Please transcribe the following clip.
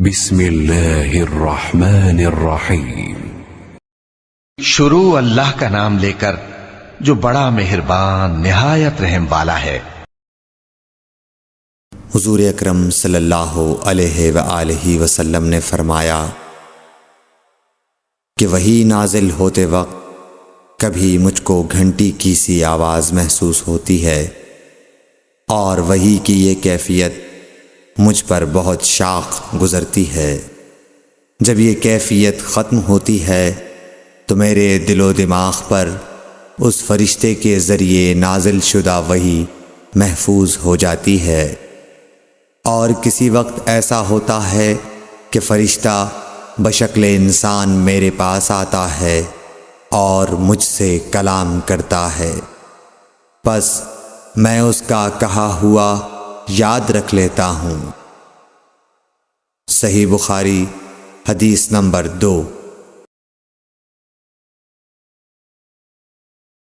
بسم اللہ الرحمن الرحیم۔ شروع اللہ کا نام لے کر جو بڑا مہربان نہایت رحم والا ہے۔ حضور اکرم صلی اللہ علیہ وآلہ وسلم نے فرمایا کہ وحی نازل ہوتے وقت کبھی مجھ کو گھنٹی کی سی آواز محسوس ہوتی ہے، اور وحی کی یہ کیفیت مجھ پر بہت شاق گزرتی ہے۔ جب یہ کیفیت ختم ہوتی ہے تو میرے دل و دماغ پر اس فرشتے کے ذریعے نازل شدہ وحی محفوظ ہو جاتی ہے، اور کسی وقت ایسا ہوتا ہے کہ فرشتہ بشکل انسان میرے پاس آتا ہے اور مجھ سے کلام کرتا ہے، پس میں اس کا کہا ہوا یاد رکھ لیتا ہوں۔ صحیح بخاری حدیث نمبر 2۔